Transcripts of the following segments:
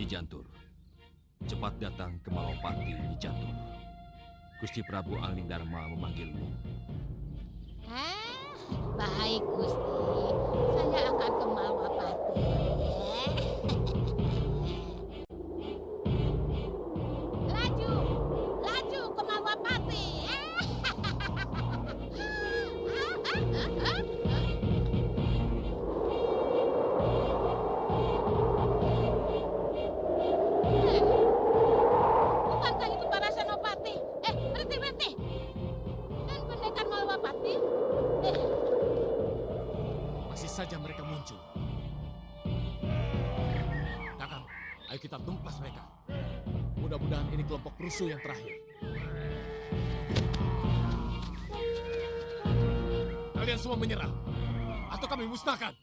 Jantur, cepat datang ke Malopati Nyi Jantur. Gusti Prabu Anglingdarma memanggilmu. Baik Gusti, saya akan ke Malwapati. Laju, laju ke Malwapati. Bukankah itu para senopati? Berhenti, berhenti. Dan pendekar Malwapati? Masih saja mereka muncul. Kakang, ayo kita tumpas mereka. Mudah-mudahan ini kelompok rusuh yang terakhir. Kalian semua menyerah, atau kami musnahkan.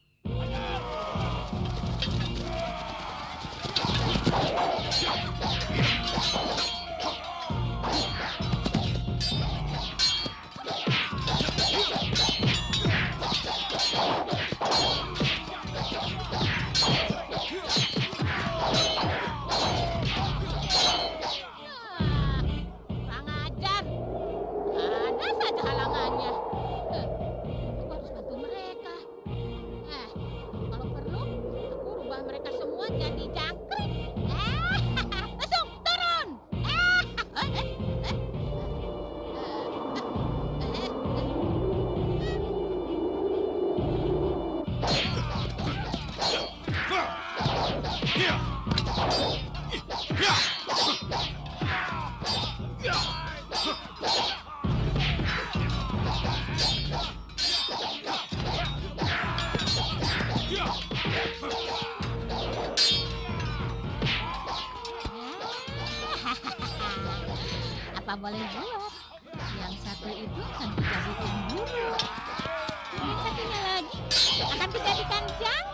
Kurang ajar. Ada saja halangannya. Aku harus bantu mereka. Kalau perlu, aku rubah mereka semua jadi jangkrik. Langsung turun. Apa boleh buat? Yang satu itu akan dijadikan guru. Yang satunya lagi akan dijadikan jangkrik.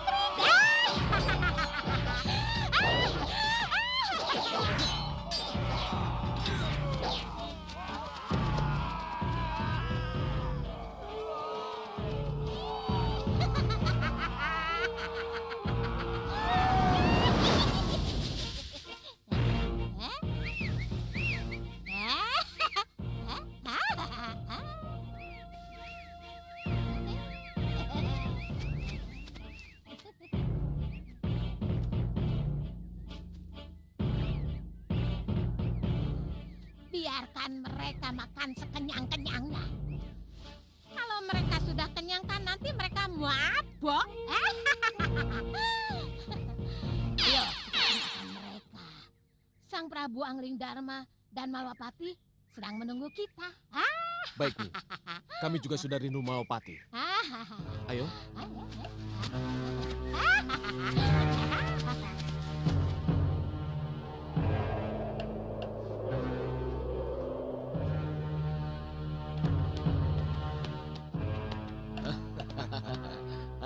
Biarkan mereka makan sekenyang-kenyangnya. Kalau mereka sudah kenyang kan nanti mereka mabok. Ayo, kita temukan mereka. Sang Prabu Anglingdarma dan Malwapati sedang menunggu kita. Baik, Nyi. Kami juga sudah rindu Malopati. Ayo.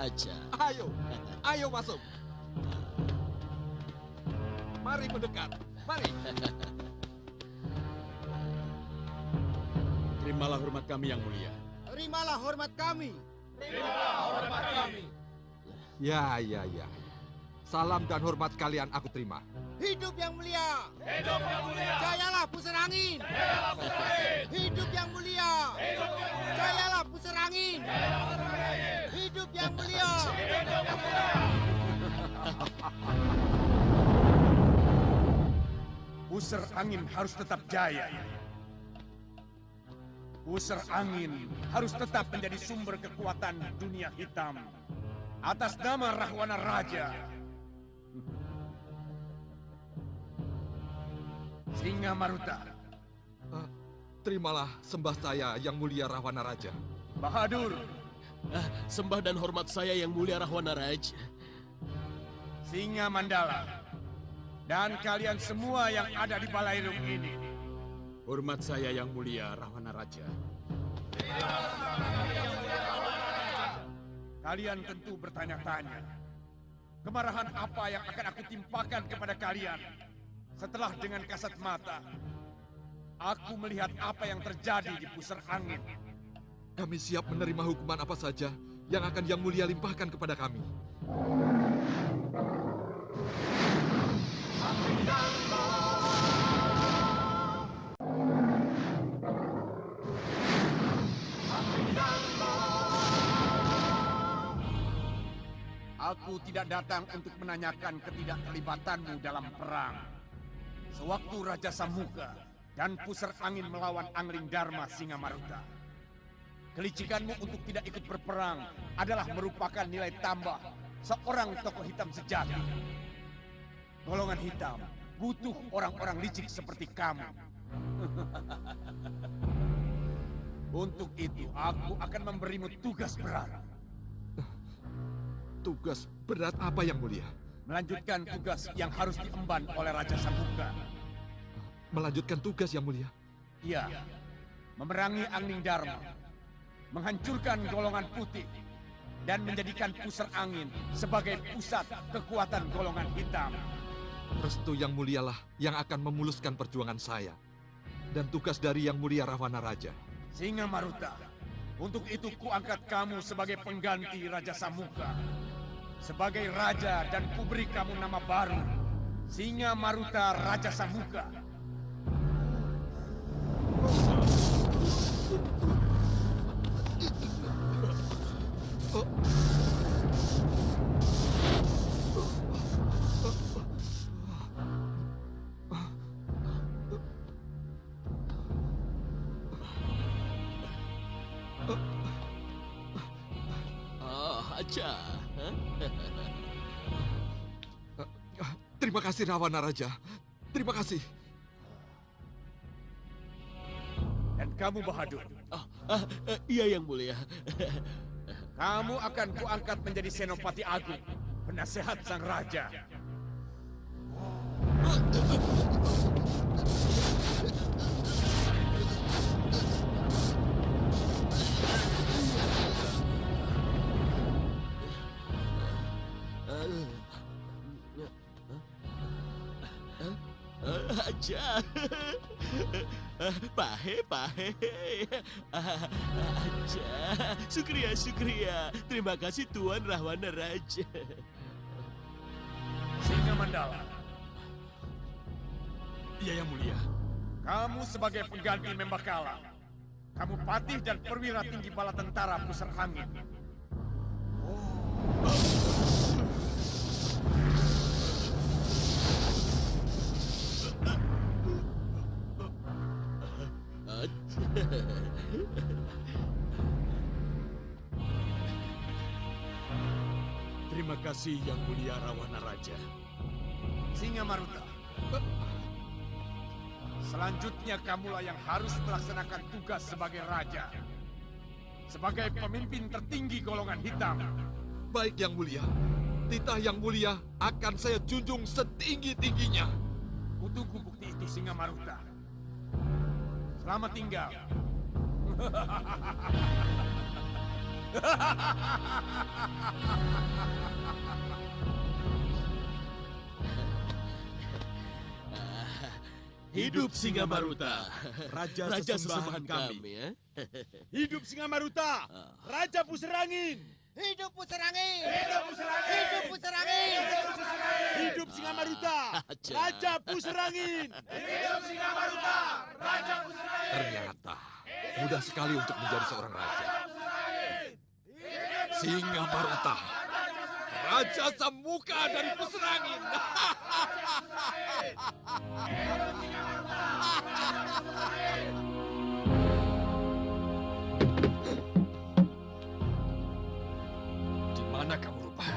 Aja. Ayo masuk. Mari mendekat, mari. Terimalah hormat kami yang mulia. Terimalah hormat kami. Ya. Salam dan hormat kalian aku terima. Hidup yang mulia. Jayalah pusar angin. Hidup yang mulia. Jayalah pusar angin. Hidup yang mulia. Pusar angin harus tetap jaya. Pusar angin harus tetap menjadi sumber kekuatan dunia hitam. Atas nama Rahwana Raja. Singa Maruta. Terimalah sembah saya yang mulia Rahwana Raja. Bahadur. Sembah dan hormat saya yang mulia Rahwana Raja. Singa Mandala. Dan kalian semua yang ada di Balairung ini. Hormat saya yang mulia Rahwana Raja. Kalian tentu bertanya-tanya. Kemarahan apa yang akan aku timpakan kepada kalian? Setelah dengan kasat mata, aku melihat apa yang terjadi di pusar angin. Kami siap menerima hukuman apa saja yang akan Yang Mulia limpahkan kepada kami. Aku tidak datang untuk menanyakan ketidakterlibatanmu dalam perang. Sewaktu Raja Samuka dan Pusar Angin melawan Angling Dharma Singamaruta, kelicikanmu untuk tidak ikut berperang adalah merupakan nilai tambah seorang tokoh hitam sejati. Golongan hitam butuh orang-orang licik seperti kamu. Untuk itu, aku akan memberimu tugas berat. Tugas berat apa yang mulia? Melanjutkan tugas yang harus diemban oleh Raja Samuka. Melanjutkan tugas yang mulia? Iya, memerangi Angling Dharma, menghancurkan golongan putih, dan menjadikan Pusar Angin sebagai pusat kekuatan golongan hitam. Restu yang mulialah yang akan memuluskan perjuangan saya. Dan tugas dari yang mulia Rahwana Raja. Singamaruta, untuk itu kuangkat kamu sebagai pengganti Raja Samuka. Sebagai raja dan kuberi kamu nama baru, Singamaruta Raja Samuka. Aja. Terima kasih Rahwana Raja. Terima kasih. Dan kamu Bahadur, Iya yang mulia. kamu akan kuangkat menjadi Senopati Agung, penasehat sang raja. Aja. Pahe. Aja. Sukriya. Terima kasih Tuan Rahwana Raja. Singamandala, Iya yang mulia. kamu sebagai pengganti Membakala. Kamu patih dan perwira tinggi bala tentara Pusar Angin. Terima kasih yang mulia Rahwana Raja. Singamaruta, selanjutnya kamulah yang harus melaksanakan tugas sebagai raja. Sebagai pemimpin tertinggi golongan hitam. Baik yang mulia. Titah yang mulia akan saya junjung setinggi-tingginya. Kutunggu bukti itu Singamaruta. Selamat tinggal. Hidup Singamaruta, Raja sesembahan kami. ya. Hidup Singamaruta, Raja Pusar Angin. Hidup Pusar Angin! Hidup Pusar Angin! Hidup Pusar Angin! Hidup Singamaruta, Raja Pusar Angin. Ternyata mudah sekali untuk menjadi seorang raja. Singamaruta, Raja Samuka dari Pusar Angin. Di mana kamu Rupa?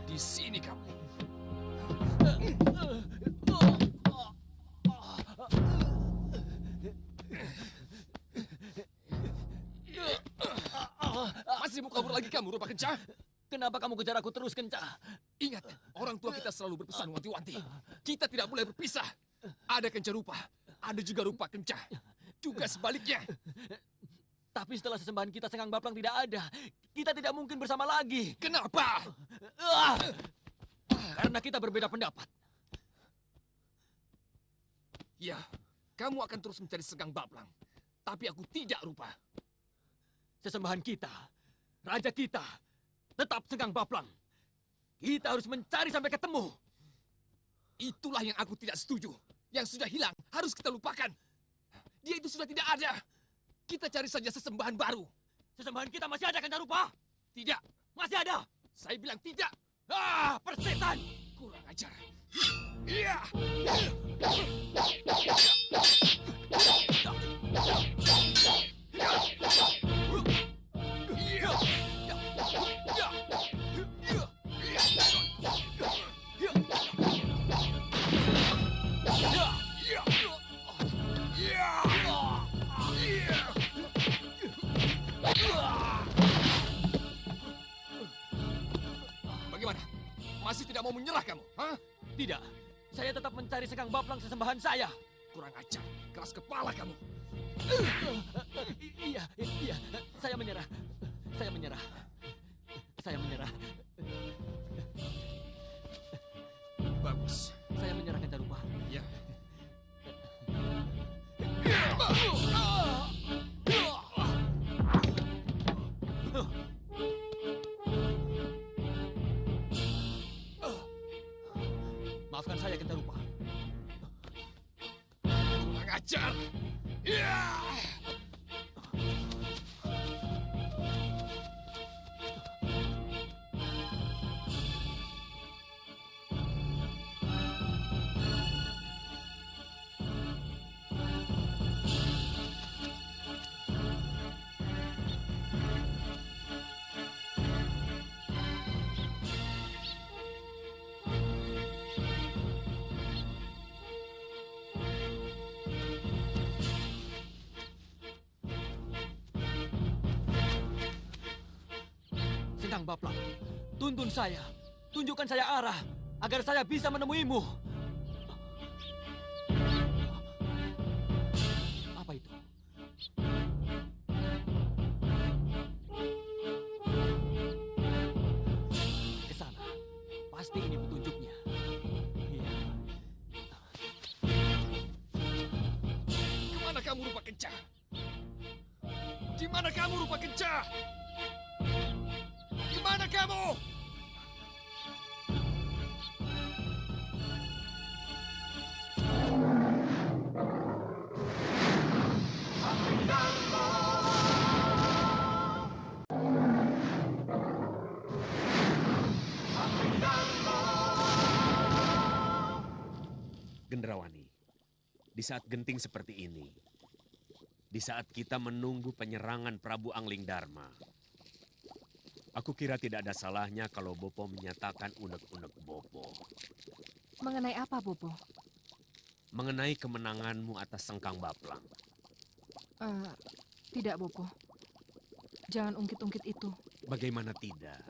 Di sini kamu. Masih mau kabur lagi kamu, Rupa Kencah? Kenapa kamu kejar aku terus, Kencah? Ingat, orang tua kita selalu berpesan wanti-wanti. Kita tidak boleh berpisah. Ada Kencah Rupa, ada juga Rupa Kencah. Juga sebaliknya. Tapi setelah sesembahan kita Senggang Baplang tidak ada, kita tidak mungkin bersama lagi. Kenapa? Karena kita berbeda pendapat. Ya, kamu akan terus mencari Senggang Baplang. Tapi aku tidak, Rupa. Sesembahan kita, raja kita, tetap Senggang Baplang. Kita harus mencari sampai ketemu. Itulah yang aku tidak setuju. Yang sudah hilang harus kita lupakan. Dia itu sudah tidak ada. Kita cari saja sesembahan baru. Sesembahan kita masih ada, Kancarupa? Tidak. Masih ada. Saya bilang tidak. Ah, persetan! Kurang ajar. Iya. Bagaimana? Masih tidak mau menyerah kamu? Hah? Tidak. Saya tetap mencari Sekang Baplang sesembahan saya. Kurang ajar. Keras kepala kamu. Iya. Saya menyerah. Saya menyerah. Saya menyerah. Bagus. Saya menyerah, Kancarupa. Ya. Maafkan saya, Kancarupa. Kurang ajar. Ya. Sekang Baplang, tuntun saya. Tunjukkan saya arah agar saya bisa menemuimu. Apa itu? Ke sana. Pasti ini petunjuknya. Iya. Kemana kamu rupa kencah? Di mana kamu rupa kencah? Di mana kamu? Gendrawani, di saat genting seperti ini, di saat kita menunggu penyerangan Prabu Anglingdarma, aku kira tidak ada salahnya kalau Bopo menyatakan unek-unek Bopo. Mengenai apa, Bopo? Mengenai kemenanganmu atas Sekang Baplang. Tidak, Bopo. Jangan ungkit-ungkit itu. Bagaimana tidak?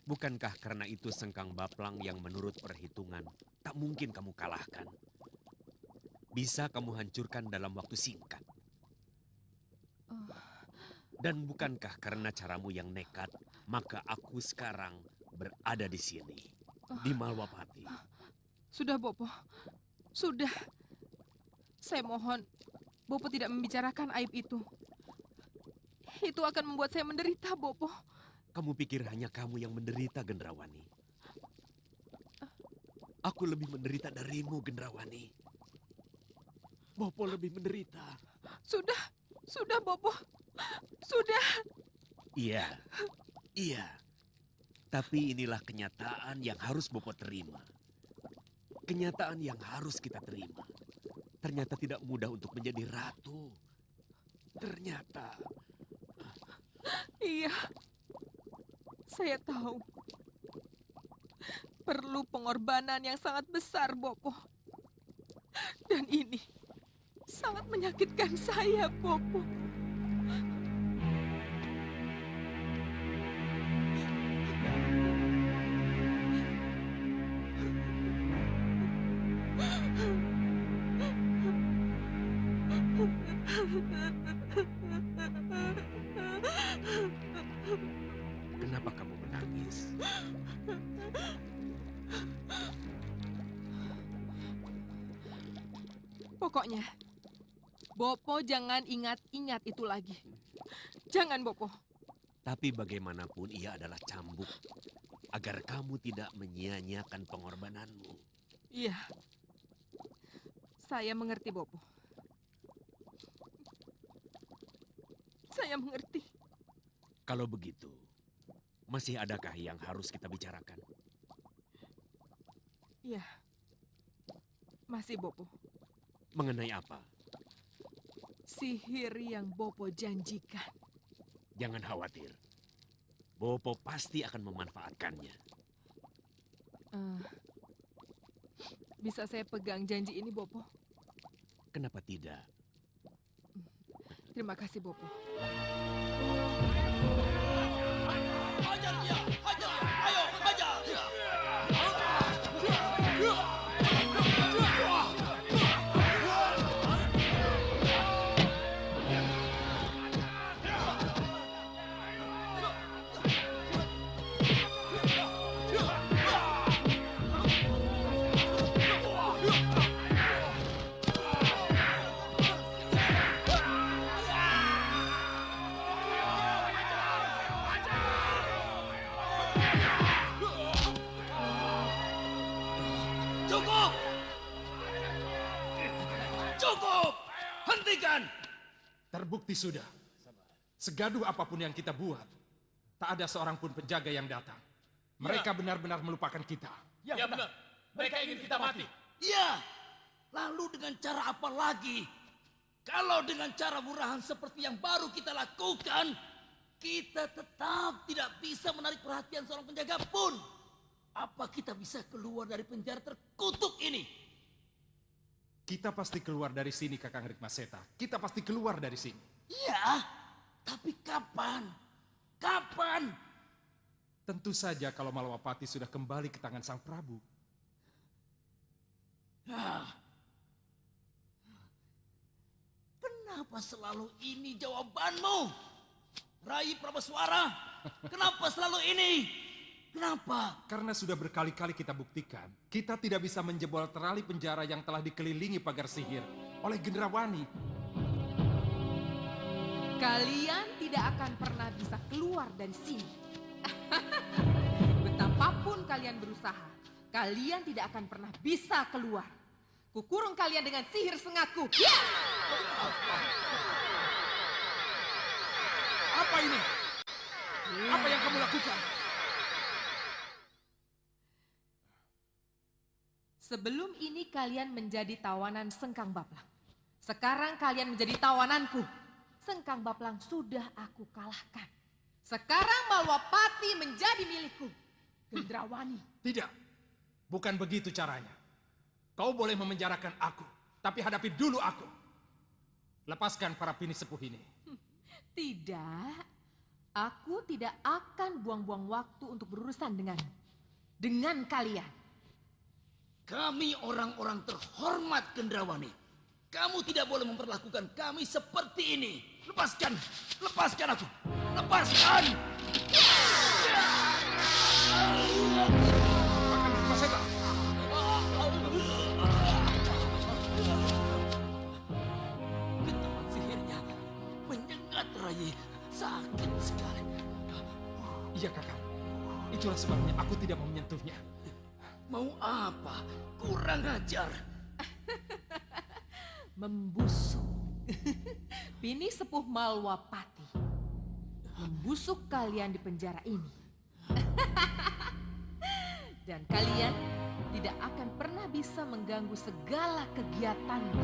Bukankah karena itu Sekang Baplang yang menurut perhitungan tak mungkin kamu kalahkan? Bisa kamu hancurkan dalam waktu singkat. Dan bukankah karena caramu yang nekat, maka aku sekarang berada di sini, di Malwapati. Sudah, Bopo. Sudah. Saya mohon, Bopo tidak membicarakan aib itu. Itu akan membuat saya menderita, Bopo. Kamu pikir hanya kamu yang menderita, Gendrawani? Aku lebih menderita darimu, Gendrawani. Bopo lebih menderita. Sudah, Bopo. Sudah. Iya. Tapi inilah kenyataan yang harus Bopo terima. Kenyataan yang harus kita terima. Ternyata tidak mudah untuk menjadi ratu. Ternyata. Iya. Saya tahu. Perlu pengorbanan yang sangat besar, Bopo. Dan ini sangat menyakitkan saya, Bopo. Kenapa kamu menangis? Pokoknya, Bopo jangan ingat-ingat itu lagi. Jangan, Bopo. Tapi bagaimanapun ia adalah cambuk. Agar kamu tidak menyia-nyiakan pengorbananmu. Iya. Saya mengerti, Bopo. Saya mengerti. Kalau begitu, masih adakah yang harus kita bicarakan? Iya. Masih, Bopo. Mengenai apa? Sihir yang Bopo janjikan. Jangan khawatir. Bopo pasti akan memanfaatkannya. Bisa saya pegang janji ini, Bopo? Kenapa tidak? Terima kasih, Bopo. Hajar dia! Hajar! Ayo, hajar! Cukup! Cukup! Hentikan! Terbukti sudah. Segaduh apapun yang kita buat, tak ada seorang pun penjaga yang datang. Mereka benar-benar melupakan kita. Ya benar. Mereka ingin kita mati. Ya. Lalu dengan cara apa lagi? Kalau dengan cara murahan seperti yang baru kita lakukan, kita tetap tidak bisa menarik perhatian seorang penjaga pun. Apa kita bisa keluar dari penjara terkutuk ini? Kita pasti keluar dari sini, Kakang Rikmaseta. Kita pasti keluar dari sini. Iya, tapi kapan? Kapan? Tentu saja kalau Malawapati sudah kembali ke tangan Sang Prabu. Kenapa selalu ini jawabanmu? Rai Prabaswara, kenapa selalu ini? Kenapa? Karena sudah berkali-kali kita buktikan, kita tidak bisa menjebol terali penjara yang telah dikelilingi pagar sihir oleh Gendrawani. Kalian tidak akan pernah bisa keluar dari sini. Betapapun kalian berusaha, kalian tidak akan pernah bisa keluar. Kukurung kalian dengan sihir sengaku. Apa ini? Apa yang kamu lakukan? Sebelum ini kalian menjadi tawanan Sengkang Baplang. Sekarang kalian menjadi tawananku. Sengkang Baplang sudah aku kalahkan. Sekarang Malwapati menjadi milikku. Gendrawani. Tidak, bukan begitu caranya. Kau boleh memenjarakan aku, tapi hadapi dulu aku. Lepaskan para pini sepuh ini. Tidak, aku tidak akan buang-buang waktu untuk berurusan dengan kalian. Kami orang-orang terhormat Gendrawani. Kamu tidak boleh memperlakukan kami seperti ini. Lepaskan, lepaskan aku. Lepaskan. Getaran sihirnya menyengat Rai. Sakit sekali. Iya, Kakak. Itulah sebabnya aku tidak mau menyentuhnya. Mau apa? Kurang ajar. Membusuk. Pini sepuh Malwapati. Membusuk kalian di penjara ini. Dan kalian tidak akan pernah bisa mengganggu segala kegiatanku.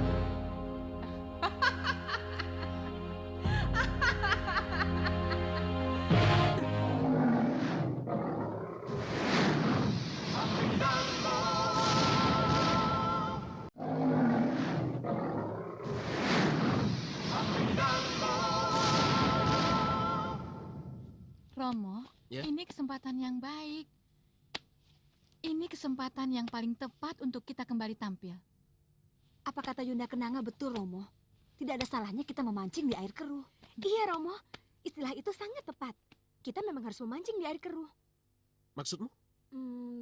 Romo, ini kesempatan yang baik. Ini kesempatan yang paling tepat untuk kita kembali tampil. Apa kata Yunda Kenanga betul, Romo? Tidak ada salahnya kita memancing di air keruh. Iya, Romo. Istilah itu sangat tepat. Kita memang harus memancing di air keruh. Maksudmu?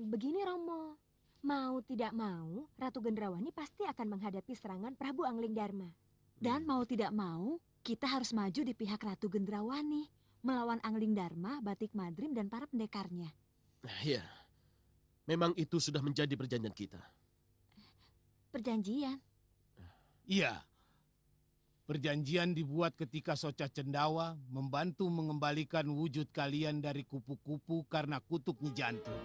Begini, Romo. Mau tidak mau, Ratu Gendrawani pasti akan menghadapi serangan Prabu Angling Dharma. Dan mau tidak mau, kita harus maju di pihak Ratu Gendrawani. Melawan Angling Dharma, Batik Madrim, dan para pendekarnya. Iya, memang itu sudah menjadi perjanjian kita. Perjanjian? Iya. Perjanjian dibuat ketika Soca Cendawa membantu mengembalikan wujud kalian dari kupu-kupu karena kutuk Nyi Jantur.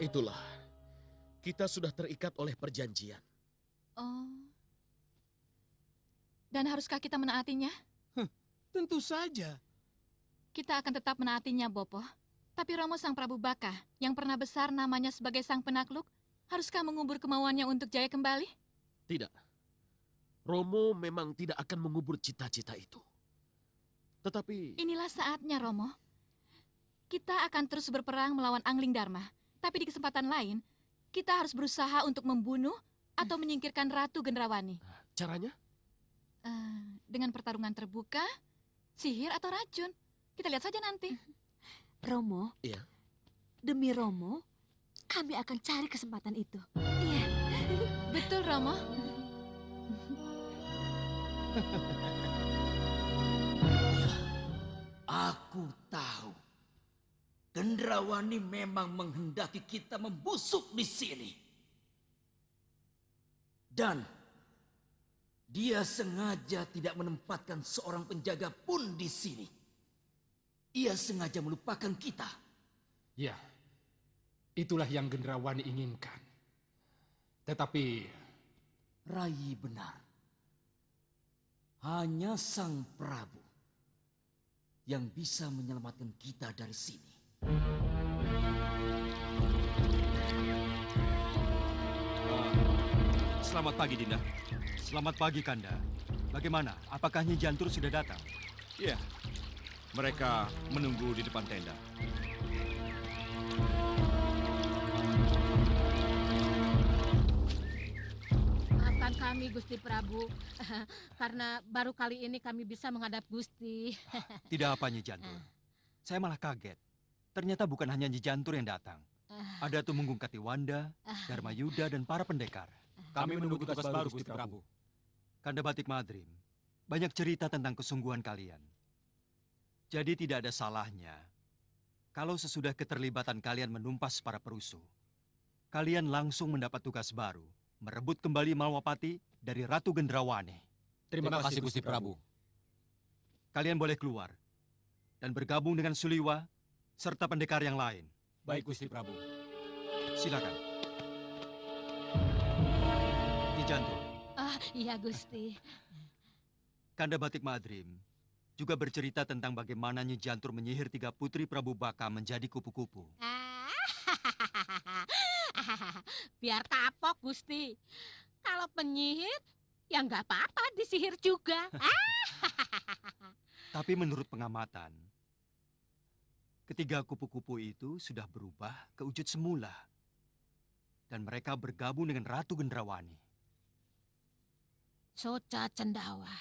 Itulah, kita sudah terikat oleh perjanjian. Oh. Dan haruskah kita menaatinya? Tentu saja. Kita akan tetap menaatinya, Bopo. Tapi Romo Sang Prabu Baka, yang pernah besar namanya sebagai Sang Penakluk, haruskah mengubur kemauannya untuk jaya kembali? Tidak. Romo memang tidak akan mengubur cita-cita itu. Tetapi... Inilah saatnya, Romo. Kita akan terus berperang melawan Angling Dharma. Tapi di kesempatan lain, kita harus berusaha untuk membunuh atau menyingkirkan Ratu Gendrawani. Caranya? Dengan pertarungan terbuka, sihir atau racun. Kita lihat saja nanti. Romo, iya. Demi Romo, kami akan cari kesempatan itu. Iya. Betul, Romo. Aku tahu. Gendrawani memang menghendaki kita membusuk di sini. Dan dia sengaja tidak menempatkan seorang penjaga pun di sini. Ia sengaja melupakan kita. Ya, itulah yang Gendrawani inginkan. Tetapi... Rai benar. Hanya Sang Prabu yang bisa menyelamatkan kita dari sini. Selamat pagi, Dinda. Selamat pagi, Kanda. Bagaimana? Apakah Nyi Jantur sudah datang? Iya. Mereka menunggu di depan tenda. Maafkan kami, Gusti Prabu. Karena baru kali ini kami bisa menghadap Gusti. Tidak apa, Nyi Jantur. Saya malah kaget. Ternyata bukan hanya Nyi Jantur yang datang. Ada Tumenggung Katiwanda, Dharma Yuda, dan para pendekar. Kami menunggu tugas baru, Gusti Prabu. Kanda Batik Madrim, banyak cerita tentang kesungguhan kalian. Jadi tidak ada salahnya kalau sesudah keterlibatan kalian menumpas para perusuh, kalian langsung mendapat tugas baru, merebut kembali Malwapati dari Ratu Gendrawani. Terima kasih, Gusti Prabu. Kalian boleh keluar dan bergabung dengan Suliwa serta pendekar yang lain. Baik, Gusti Prabu. Silakan. Nyi Jantur. Iya, Gusti. Kanda Batik Madrim juga bercerita tentang bagaimana Nyi Jantur menyihir 3 putri Prabu Baka menjadi kupu-kupu. Biar kapok, Gusti. Kalau penyihir, ya nggak apa-apa disihir juga. Tapi menurut pengamatan, ketiga kupu-kupu itu sudah berubah ke wujud semula. Dan mereka bergabung dengan Ratu Gendrawani. Soca Cendawa.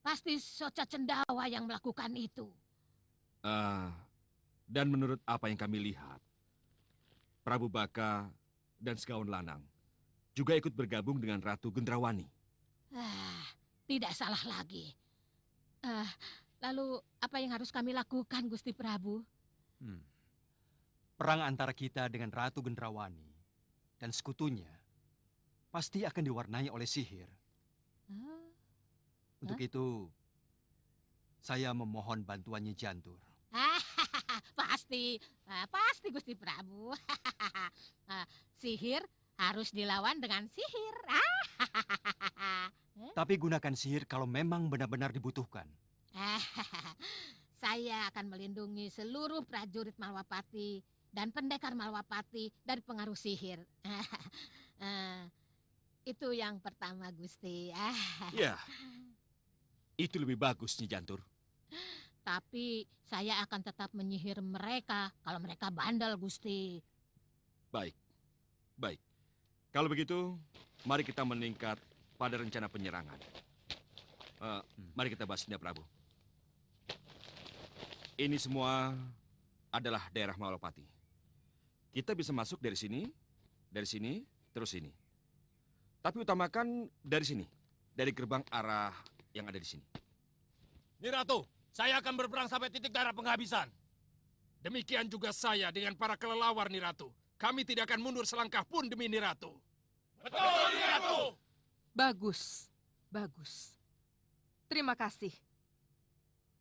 Pasti Soca Cendawa yang melakukan itu. Dan menurut apa yang kami lihat, Prabu Baka dan Segaun Lanang juga ikut bergabung dengan Ratu Gendrawani. Tidak salah lagi. Lalu apa yang harus kami lakukan, Gusti Prabu? Perang antara kita dengan Ratu Gendrawani dan sekutunya pasti akan diwarnai oleh sihir. Untuk itu, saya memohon bantuan Nyi Jantur. Pasti Gusti Prabu. Sihir harus dilawan dengan sihir. Tapi gunakan sihir kalau memang benar-benar dibutuhkan. Saya akan melindungi seluruh prajurit Malwapati dan pendekar Malwapati dari pengaruh sihir. Itu yang pertama, Gusti. Ya, itu lebih bagus, Nyi Jantur. Tapi saya akan tetap menyihir mereka kalau mereka bandel, Gusti. Baik, baik. Kalau begitu, mari kita meningkat pada rencana penyerangan. Mari kita bahas, Nda Prabu. Ini semua adalah daerah Malwapati. Kita bisa masuk dari sini, terus sini. Tapi utamakan dari sini, dari gerbang arah yang ada di sini. Nyi Ratu, saya akan berperang sampai titik darah penghabisan. Demikian juga saya dengan para kelelawar, Nyi Ratu. Kami tidak akan mundur selangkah pun demi Nyi Ratu. Betul, Nyi Ratu. Bagus, bagus. Terima kasih.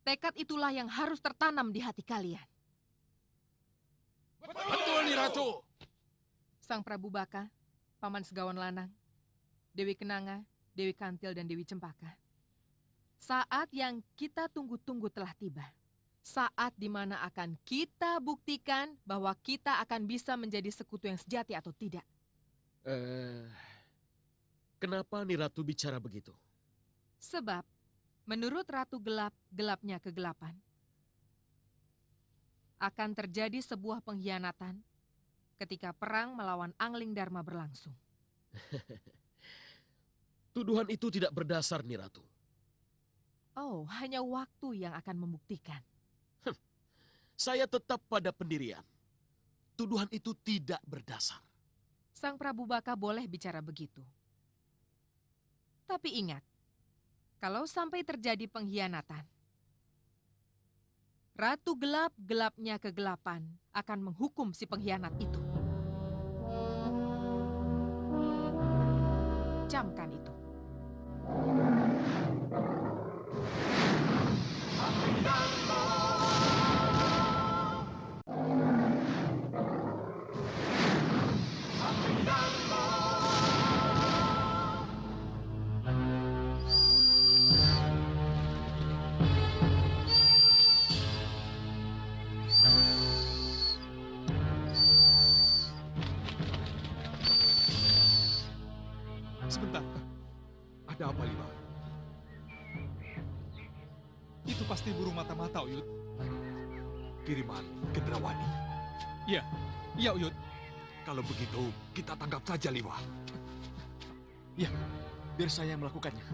Tekad itulah yang harus tertanam di hati kalian. Betul, Nyi Ratu. Sang Prabu Baka, Paman Segawan Lanang, Dewi Kenanga, Dewi Kantil, dan Dewi Cempaka. Saat yang kita tunggu-tunggu telah tiba. Saat di mana akan kita buktikan bahwa kita akan bisa menjadi sekutu yang sejati atau tidak. Kenapa Nyi Ratu bicara begitu? Sebab, menurut Ratu Gelap, gelapnya kegelapan, akan terjadi sebuah pengkhianatan ketika perang melawan Angling Dharma berlangsung. Tuduhan itu tidak berdasar, Nyi Ratu. Oh, hanya waktu yang akan membuktikan. Saya tetap pada pendirian. Tuduhan itu tidak berdasar. Sang Prabu Baka boleh bicara begitu. Tapi ingat, kalau sampai terjadi pengkhianatan, Ratu Gelap, gelapnya kegelapan, akan menghukum si pengkhianat itu. Camkan itu. Sebentar. Ada apa, Lima? Itu pasti burung mata-mata, Uyut. Kiriman Gendrawani. Iya, Uyut. Kalau begitu, kita tangkap saja, Lima. Ya, biar saya melakukannya.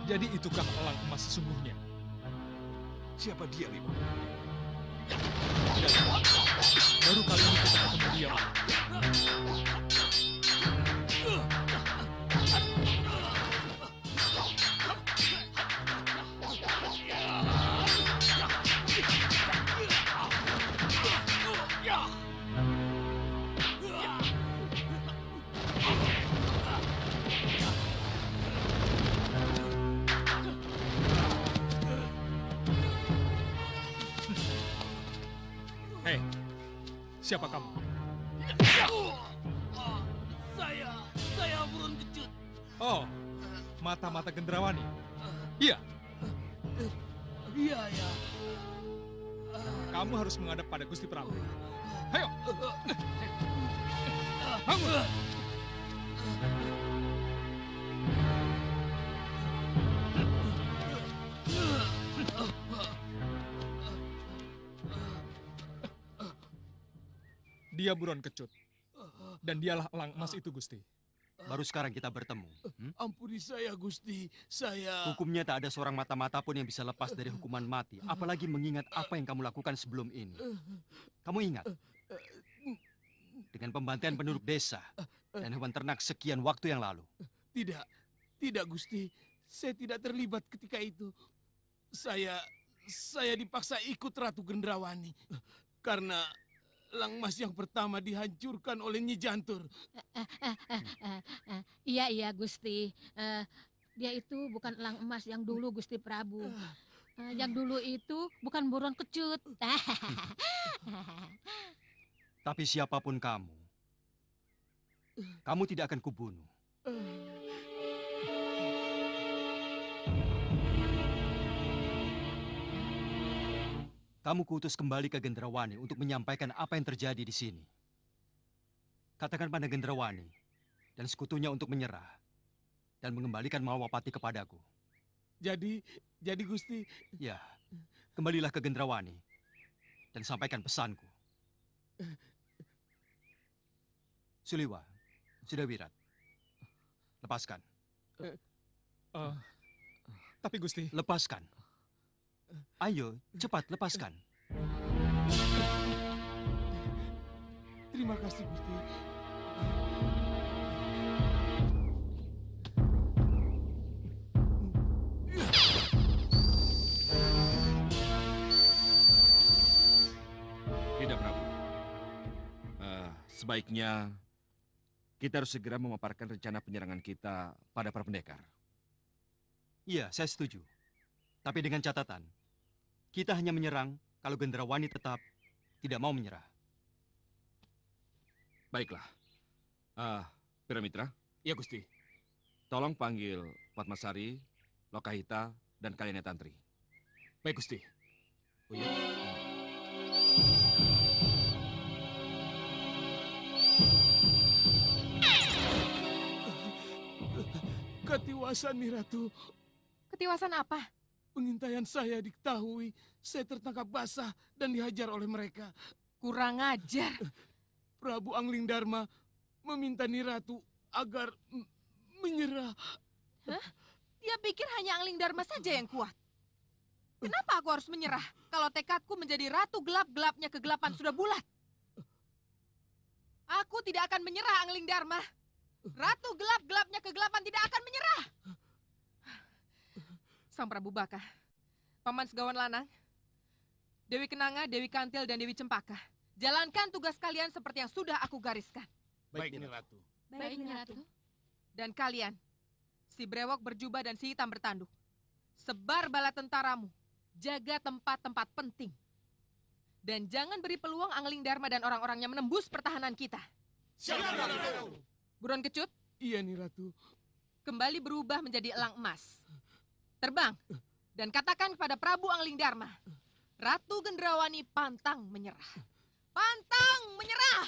Jadi itukah elang emas sesungguhnya? Siapa dia, Lima? Baru kali ini kita ketemu dia. Hei, siapa kamu? Saya burung kecut. Oh, mata-mata Gendrawani. Iya. Iya, ya. Kamu harus menghadap pada Gusti Prabu. Ayo. Bangun. Dia buron kecut. Dan dialah elang emas itu, Gusti. Baru sekarang kita bertemu. Ampuni saya, Gusti. Saya... Hukumnya tak ada seorang mata-mata pun yang bisa lepas dari hukuman mati. Apalagi mengingat apa yang kamu lakukan sebelum ini. Kamu ingat? Dengan pembantaian penduduk desa dan hewan ternak sekian waktu yang lalu. Tidak, Gusti. Saya tidak terlibat ketika itu. Saya saya dipaksa ikut Ratu Gendrawani karena elang emas yang pertama dihancurkan oleh Nyi Jantur. Iya, Gusti. Dia itu bukan elang emas yang dulu, Gusti Prabu. Yang dulu itu bukan buron kecut. Tapi siapapun kamu tidak akan kubunuh. Kamu kuutus kembali ke Gendrawani untuk menyampaikan apa yang terjadi di sini. Katakan pada Gendrawani dan sekutunya untuk menyerah dan mengembalikan Malwapati kepadaku. Jadi Gusti... Ya, kembalilah ke Gendrawani dan sampaikan pesanku. Suliwa, Sudawirat, lepaskan. Tapi Gusti... Lepaskan. Ayo, cepat lepaskan. Terima kasih, Gusti. Tidak, Prabu. Sebaiknya kita harus segera memaparkan rencana penyerangan kita pada para pendekar. Iya, saya setuju. Tapi dengan catatan, kita hanya menyerang kalau Gendrawani tetap tidak mau menyerah. Baiklah. Piramitra. Ya, Gusti. Tolong panggil Padmasari, Lokahita, dan Kalyana Tantri. Baik, Gusti. Oh iya. Ketiwasan, Nyi Ratu. Ketiwasan apa? Pengintaian saya diketahui, saya tertangkap basah dan dihajar oleh mereka. Kurang ajar. Prabu Angling Darma meminta Nyi Ratu agar menyerah. Hah? Dia pikir hanya Angling Darma saja yang kuat. Kenapa aku harus menyerah kalau tekadku menjadi ratu gelap-gelapnya kegelapan sudah bulat? Aku tidak akan menyerah, Angling Darma. Ratu gelap-gelapnya kegelapan tidak akan menyerah. Sang Prabu Baka, Paman Segawan Lanang, Dewi Kenanga, Dewi Kantil, dan Dewi Cempaka. Jalankan tugas kalian seperti yang sudah aku gariskan. Baik, Nyi Ratu. Baik, Nyi Ratu. Dan kalian, si brewok berjubah dan si hitam bertanduk. Sebar bala tentaramu, jaga tempat-tempat penting. Dan jangan beri peluang Angling Darma dan orang-orangnya menembus pertahanan kita. Siap, Ratu. Buron Kecut? Iya, Nyi Ratu. Kembali berubah menjadi elang emas. Terbang dan katakan kepada Prabu Angling Darma, Ratu Gendrawani pantang menyerah. Pantang menyerah!